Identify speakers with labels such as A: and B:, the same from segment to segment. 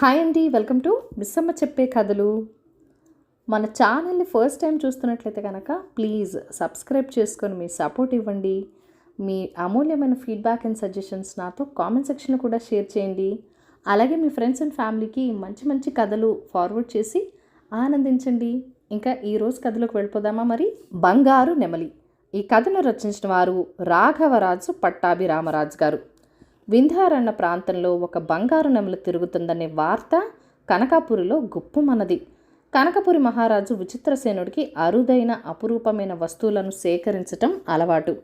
A: Hi అండి, welcome to Missamma చెప్పే కథలు. మన ఛానల్ని ఫస్ట్ టైం చూస్తున్నట్లయితే కనుక ప్లీజ్ సబ్స్క్రైబ్ చేసుకొని మీ సపోర్ట్ ఇవ్వండి. మీ అమూల్యమైన ఫీడ్బ్యాక్ అండ్ సజెషన్స్ నాతో కామెంట్ సెక్షన్లో కూడా షేర్ చేయండి. అలాగే మీ ఫ్రెండ్స్ అండ్ ఫ్యామిలీకి మంచి మంచి కథలు ఫార్వర్డ్ చేసి ఆనందించండి. ఇంకా ఈరోజు కథలోకి వెళ్ళిపోదామా? మరి బంగారు నెమలి. ఈ కథను రచించిన వారు రాఘవరాజు పట్టాభిరామరాజు గారు. వింధ్యారణ్య ప్రాంతంలో ఒక బంగారు నెమలి తిరుగుతుందనే వార్త కనకాపురిలో గుప్పుమన్నది. కనకపురి మహారాజు విచిత్రసేనుడికి అరుదైన అపురూపమైన వస్తువులను సేకరించటం అలవాటు.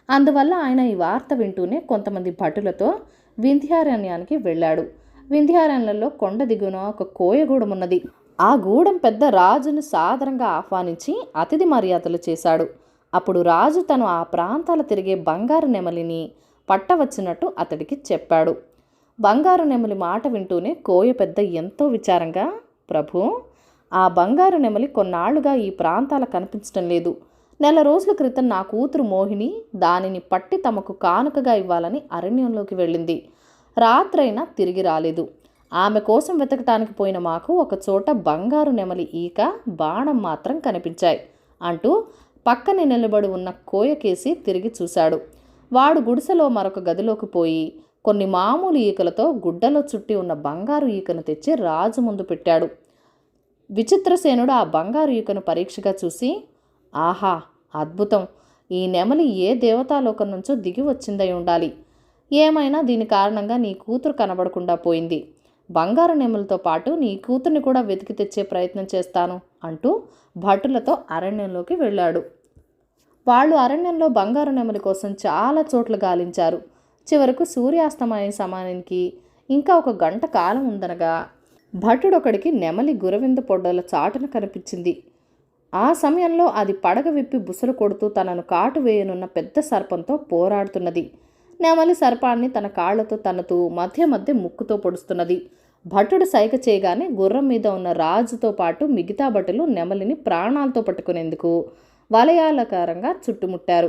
A: అందువల్ల ఆయన ఈ వార్త వింటూనే కొంతమంది భటులతో వింధ్యారణ్యానికి వెళ్ళాడు. వింధ్యారణ్యంలో కొండ దిగున ఒక కోయగూడెం ఉన్నది. ఆ గూడెం పెద్ద రాజును సాదరంగా ఆహ్వానించి అతిథి మర్యాదలు చేశాడు. అప్పుడు రాజు తను ఆ ప్రాంతాల తిరిగే బంగారు నెమలిని పట్టవచ్చినట్టు అతడికి చెప్పాడు. బంగారు నెమలి మాట వింటూనే కోయ పెద్ద ఎంతో విచారంగా, ప్రభు, ఆ బంగారు నెమలి కొన్నాళ్లుగా ఈ ప్రాంతాల కనిపించడం లేదు. నెల రోజుల క్రితం నా కూతురు మోహిని దానిని పట్టి తమకు కానుకగా ఇవ్వాలని అరణ్యంలోకి వెళ్ళింది. రాత్రైనా తిరిగి రాలేదు. ఆమె కోసం వెతకటానికి పోయిన మాకు ఒకచోట బంగారు నెమలి ఈక, బాణం మాత్రం కనిపించాయి అంటూ పక్కనే నిలబడి ఉన్న కోయకేసి తిరిగి చూశాడు. వాడు గుడిసెలో మరొక గదిలోకి పోయి కొన్ని మామూలు ఈకలతో గుడ్డలో చుట్టి ఉన్న బంగారు ఈకను తెచ్చి రాజు ముందు పెట్టాడు. విచిత్రసేనుడు ఆ బంగారు ఈకను పరీక్షగా చూసి, ఆహా, అద్భుతం! ఈ నెమలి ఏ దేవతాలోకం నుంచో దిగి వచ్చిందై ఉండాలి. ఏమైనా దీని కారణంగా నీ కూతురు కనబడకుండా పోయింది. బంగారు నెమలితో పాటు నీ కూతుర్ని కూడా వెతికి తెచ్చే ప్రయత్నం చేస్తాను అంటూ భటులతో అరణ్యంలోకి వెళ్ళాడు. వాళ్ళు అరణ్యంలో బంగారు నెమలి కోసం చాలా చోట్ల గాలించారు. చివరకు సూర్యాస్తమయ సమయానికి ఇంకా ఒక గంట కాలం ఉందనగా భటుడొకడికి నెమలి గురవింద పొడ్డల చాటున కనిపించింది. ఆ సమయంలో అది పడగ విప్పి బుసలు కొడుతూ తనను కాటు వేయనున్న పెద్ద సర్పంతో పోరాడుతున్నది. నెమలి సర్పాన్ని తన కాళ్లతో తన్నుతూ మధ్య మధ్య ముక్కుతో పొడుస్తున్నది. భటుడు సైగ చేయగానే గుర్రం మీద ఉన్న రాజుతో పాటు మిగతా భటులు నెమలిని ప్రాణాలతో పట్టుకునేందుకు వలయాలకారంగా చుట్టుముట్టారు.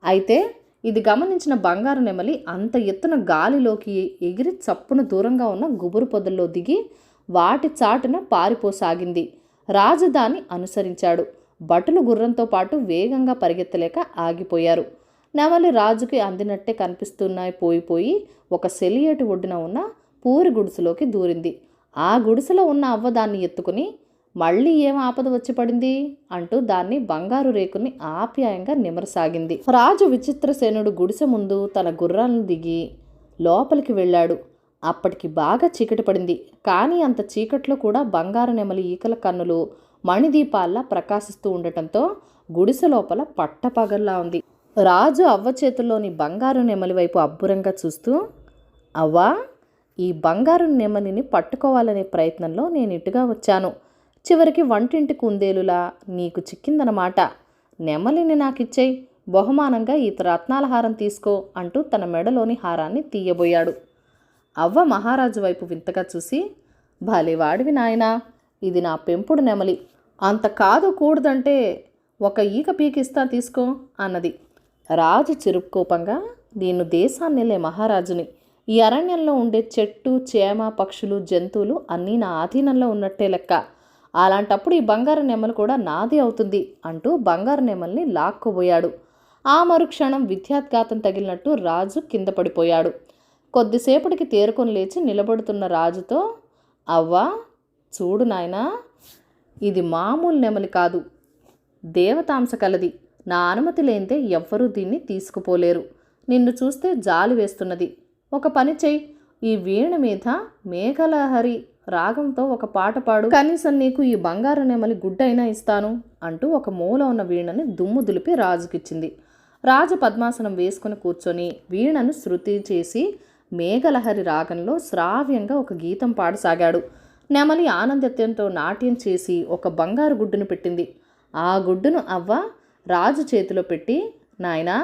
A: అయితే ఇది గమనించిన బంగారు నెమలి అంత ఎత్తున గాలిలోకి ఎగిరి చప్పున దూరంగా ఉన్న గుబురు పొదల్లో దిగి వాటి చాటున పారిపోసాగింది. రాజు దాన్ని అనుసరించాడు. భటులు గుర్రంతో పాటు వేగంగా పరిగెత్తలేక ఆగిపోయారు. నెమలి రాజుకి అందినట్టే కనిపిస్తున్నాయి పోయిపోయి ఒక సెలియేటి ఒడ్డున ఉన్న పూరి గుడిసెలోకి దూరింది. ఆ గుడిసెలో ఉన్న అవ్వ దాన్ని ఎత్తుకుని, మళ్ళీ ఏం ఆపద వచ్చి పడింది అంటూ దాన్ని బంగారు రేకుని ఆప్యాయంగా నిమరసాగింది. రాజు విచిత్రసేనుడు గుడిసె ముందు తన గుర్రాలను దిగి లోపలికి వెళ్ళాడు. అప్పటికి బాగా చీకటి పడింది. కానీ అంత చీకట్లో కూడా బంగారు నెమలి ఈకల కన్నులు మణిదీపాల్లా ప్రకాశిస్తూ ఉండటంతో గుడిసె లోపల పట్టపగల్లా ఉంది. రాజు అవ్వ చేతుల్లోని బంగారు నెమలి వైపు అబ్బురంగా చూస్తూ, అవ్వా, ఈ బంగారు నెమలిని పట్టుకోవాలనే ప్రయత్నంలో నేను ఇటుగా వచ్చాను. చివరికి వంటింటి కుందేలులా నీకు చిక్కిందనమాట. నెమలిని నాకిచ్చేయి, బహుమానంగా ఈ రత్నాల హారం తీసుకో అంటూ తన మెడలోని హారాన్ని తీయబోయాడు. అవ్వ మహారాజు వైపు వింతగా చూసి, భలేవాడివి నాయనా, ఇది నా పెంపుడు నెమలి. అంత కాదు కూడదంటే ఒక ఈక పీకిస్తా తీసుకో అన్నది. రాజు చిరుకోపంగా, నేను దేశాన్నెళ్ళే మహారాజుని. ఈ అరణ్యంలో ఉండే చెట్టు, చేమ, పక్షులు, జంతువులు అన్నీ నా ఆధీనంలో ఉన్నట్టే లెక్క. అలాంటప్పుడు ఈ బంగారు నెమలి కూడా నాది అవుతుంది అంటూ బంగారు నెమల్ని లాక్కోబోయాడు. ఆ మరుక్షణం విద్యాత్ఘాతం తగిలినట్టు రాజు కింద పడిపోయాడు. కొద్దిసేపటికి తేరుకొని లేచి నిలబడుతున్న రాజుతో, అవ్వా, చూడు నాయనా, ఇది మామూలు నెమలి కాదు, దేవతాంశ కలది. నా అనుమతి లేనిదే ఎవ్వరూ దీన్ని తీసుకుపోలేరు. నిన్ను చూస్తే జాలి వేస్తున్నది. ఒక పని చెయ్యి, ఈ వీణ మీద మేఘలహరి రాగంతో ఒక పాట పాడు. కనీసం నీకు ఈ బంగారు నెమలి గుడ్డైనా ఇస్తాను అంటూ ఒక మూల ఉన్న వీణని దుమ్ము దులిపి రాజుకిచ్చింది. రాజు పద్మాసనం వేసుకుని కూర్చొని వీణను శృతి చేసి మేఘలహరి రాగంలో శ్రావ్యంగా ఒక గీతం పాడసాగాడు. నెమలి ఆనందత్యంతో నాట్యం చేసి ఒక బంగారు గుడ్డును పెట్టింది. ఆ గుడ్డును అవ్వ రాజు చేతిలో పెట్టి, నాయనా,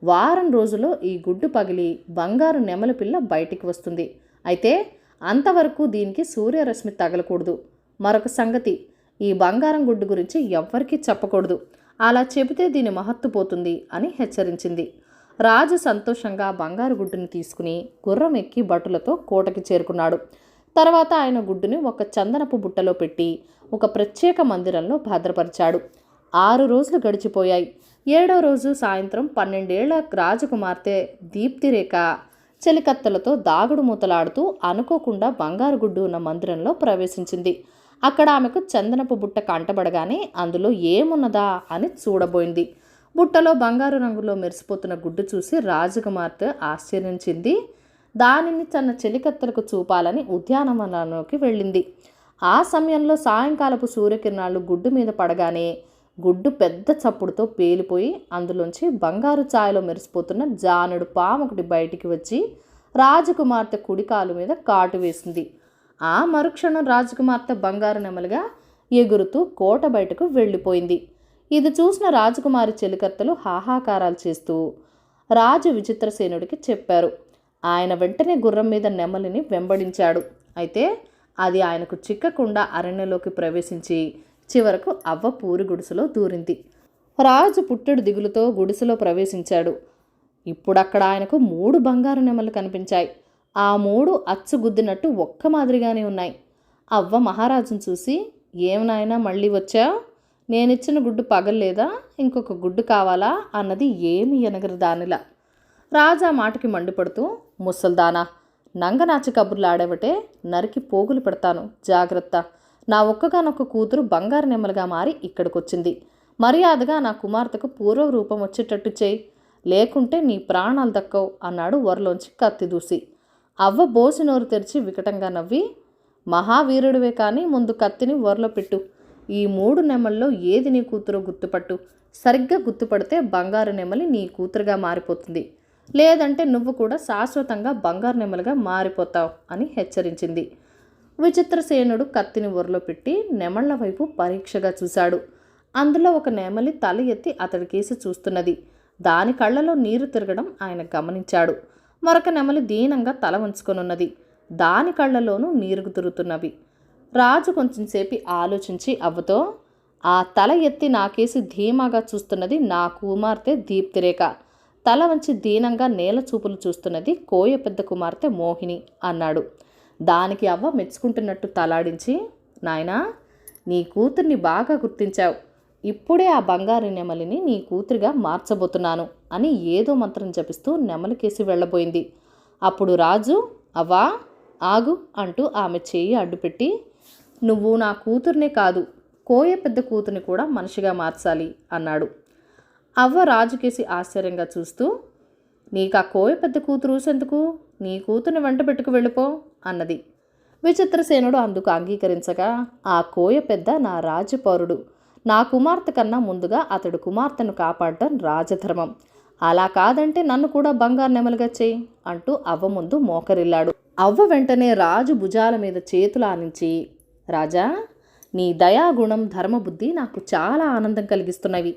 A: వారం రోజుల్లో ఈ గుడ్డు పగిలి బంగారు నెమలి పిల్ల బయటికి వస్తుంది. అయితే అంతవరకు దీనికి సూర్యరశ్మి తగలకూడదు. మరొక సంగతి, ఈ బంగారం గుడ్డు గురించి ఎవ్వరికీ చెప్పకూడదు. అలా చెబితే దీని మహత్తు పోతుంది అని హెచ్చరించింది. రాజు సంతోషంగా బంగారు గుడ్డుని తీసుకుని గుర్రం ఎక్కి భటులతో కోటకి చేరుకున్నాడు. తర్వాత ఆయన గుడ్డుని ఒక చందనపు బుట్టలో పెట్టి ఒక ప్రత్యేక మందిరంలో భద్రపరిచాడు. 6 రోజులు గడిచిపోయాయి. 7వ రోజు సాయంత్రం 12 ఏళ్ల రాజకుమార్తె దీప్తిరేఖ చెలికత్తెలతో దాగుడు మూతలాడుతూ అనుకోకుండా బంగారు గుడ్డు ఉన్న మందిరంలో ప్రవేశించింది. అక్కడ ఆమెకు చందనపు బుట్ట కంటబడగానే అందులో ఏమున్నదా అని చూడబోయింది. బుట్టలో బంగారు రంగులో మెరిసిపోతున్న గుడ్డు చూసి రాజకుమార్తె ఆశ్చర్యించింది. దానిని తన చెలికత్తెలకు చూపాలని ఉద్యానవనంలోకి వెళ్ళింది. ఆ సమయంలో సాయంకాలపు సూర్యకిరణాలు గుడ్డు మీద పడగానే గుడ్డు పెద్ద చప్పుడుతో పేలిపోయి అందులోంచి బంగారు ఛాయలో మెరిసిపోతున్న జానుడు పాము ఒకటి బయటికి వచ్చి రాజకుమార్తె కుడికాలు మీద కాటు వేసింది. ఆ మరుక్షణం రాజకుమార్తె బంగారు నెమలిగా ఎగురుతూ కోట బయటకు వెళ్ళిపోయింది. ఇది చూసిన రాజకుమారి చెలికత్తెలు హాహాకారాలు చేస్తూ రాజు విచిత్రసేనుడికి చెప్పారు. ఆయన వెంటనే గుర్రం మీద నెమలిని వెంబడించాడు. అయితే అది ఆయనకు చిక్కకుండా అరణ్యలోకి ప్రవేశించి చివరకు అవ్వ పూరి గుడిసెలో దూరింది. రాజు పుట్టెడు దిగులుతో గుడిసెలో ప్రవేశించాడు. ఇప్పుడక్కడ ఆయనకు 3 బంగారు నెమలు కనిపించాయి. ఆ 3 అచ్చుగుద్దినట్టు ఒక్క మాదిరిగానే ఉన్నాయి. అవ్వ మహారాజును చూసి, ఏం నాయనా మళ్ళీ వచ్చా? నేనిచ్చిన గుడ్డు పగల్లేదా? ఇంకొక గుడ్డు కావాలా అన్నది ఏమి ఎనగరు దానిలా. రాజా మాటకి మండిపడుతూ, ముసల్దానా, నంగనాచి కబుర్లు ఆడేవటే, నరికి పోగులు పెడతాను, జాగ్రత్త. నా ఒక్కగానొక్క కూతురు బంగారు నెమలుగా మారి ఇక్కడికొచ్చింది. మర్యాదగా నా కుమార్తెకు పూర్వ రూపం వచ్చేటట్టు చేయి, లేకుంటే నీ ప్రాణాలు దక్కవు అన్నాడు వరలోంచి కత్తి దూసి. అవ్వ బోసి నోరు తెరిచి వికటంగా నవ్వి, మహావీరుడివే కానీ ముందు కత్తిని వరలో పెట్టు. ఈ 3 నెమల్లో ఏది నీ కూతురో గుర్తుపట్టు. సరిగ్గా గుర్తుపడితే బంగారు నెమలి నీ కూతురుగా మారిపోతుంది, లేదంటే నువ్వు కూడా శాశ్వతంగా బంగారు నెమలుగా మారిపోతావు అని హెచ్చరించింది. విచిత్రసేనుడు కత్తిని వరలో పెట్టి నెమళ్ల వైపు పరీక్షగా చూశాడు. అందులో ఒక నెమలి తల ఎత్తి అతడికేసి చూస్తున్నది. దాని కళ్ళలో నీరు తిరగడం ఆయన గమనించాడు. మరొక నెమలి దీనంగా తల వంచుకొనున్నది. దాని కళ్ళలోనూ నీరు తిరుగుతున్నవి. రాజు కొంచెంసేపు ఆలోచించి అవ్వతో, ఆ తల ఎత్తి నాకేసి ధీమాగా చూస్తున్నది నా కుమార్తె దీప్తిరేఖ, తల వంచి దీనంగా నేల చూపులు చూస్తున్నది కోయ పెద్ద కుమార్తె మోహిని అన్నాడు. దానికి అవ్వ మెచ్చుకుంటున్నట్టు తలాడించి, నాయనా, నీ కూతుర్ని బాగా గుర్తించావు. ఇప్పుడే ఆ బంగారు నెమలిని నీ కూతురిగా మార్చబోతున్నాను అని ఏదో మంత్రం జపిస్తూ నెమలికేసి వెళ్ళబోయింది. అప్పుడు రాజు, అవ్వా ఆగు అంటూ ఆమె చేయి అడ్డుపెట్టి, నువ్వు నా కూతుర్నే కాదు, కోయ పెద్ద కూతుర్ని కూడా మనిషిగా మార్చాలి అన్నాడు. అవ్వ రాజుకేసి ఆశ్చర్యంగా చూస్తూ, నీకు ఆ కోయ పెద్ద కూతురు ఊసెందుకు? నీ కూతుర్ని వెంట పెట్టుకు వెళ్ళిపో అన్నది. విచిత్రసేనుడు అందుకు అంగీకరించగా, ఆ కోయ పెద్ద నా రాజపౌరుడు. నా కుమార్తె కన్నా ముందుగా అతడు కుమార్తెను కాపాడటం రాజధర్మం. అలా కాదంటే నన్ను కూడా బంగారు నెమలుగా చేయి అంటూ అవ్వ ముందు మోకరిల్లాడు. అవ్వ వెంటనే రాజు భుజాల మీద చేతులు ఆనించి, రాజా, నీ దయాగుణం ధర్మబుద్ధి నాకు చాలా ఆనందం కలిగిస్తున్నవి.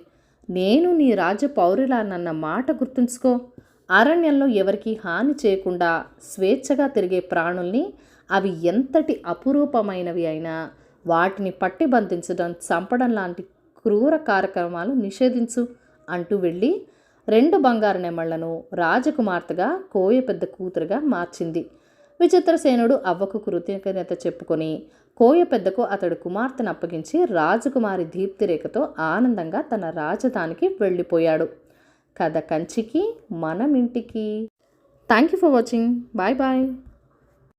A: నేను నీ రాజపౌరులానన్న మాట గుర్తుంచుకో. అరణ్యంలో ఎవరికి హాని చేయకుండా స్వేచ్ఛగా తిరిగే ప్రాణుల్ని, అవి ఎంతటి అపురూపమైనవి అయినా వాటిని పట్టి బంధించడం, చంపడం లాంటి క్రూర కార్యక్రమాలు నిషేధించు అంటూ వెళ్ళి 2 బంగారు నెమళ్లను రాజకుమార్తెగా కోయ పెద్ద కూతురుగా మార్చింది. విచిత్రసేనుడు అవ్వకు కృతజ్ఞత చెప్పుకొని కోయ పెద్దకు అతడు కుమార్తెను అప్పగించి రాజకుమారి దీప్తిరేఖతో ఆనందంగా తన రాజధానికి వెళ్ళిపోయాడు. కథ కంచికి, మనం ఇంటికి. Thank you for watching. Bye bye.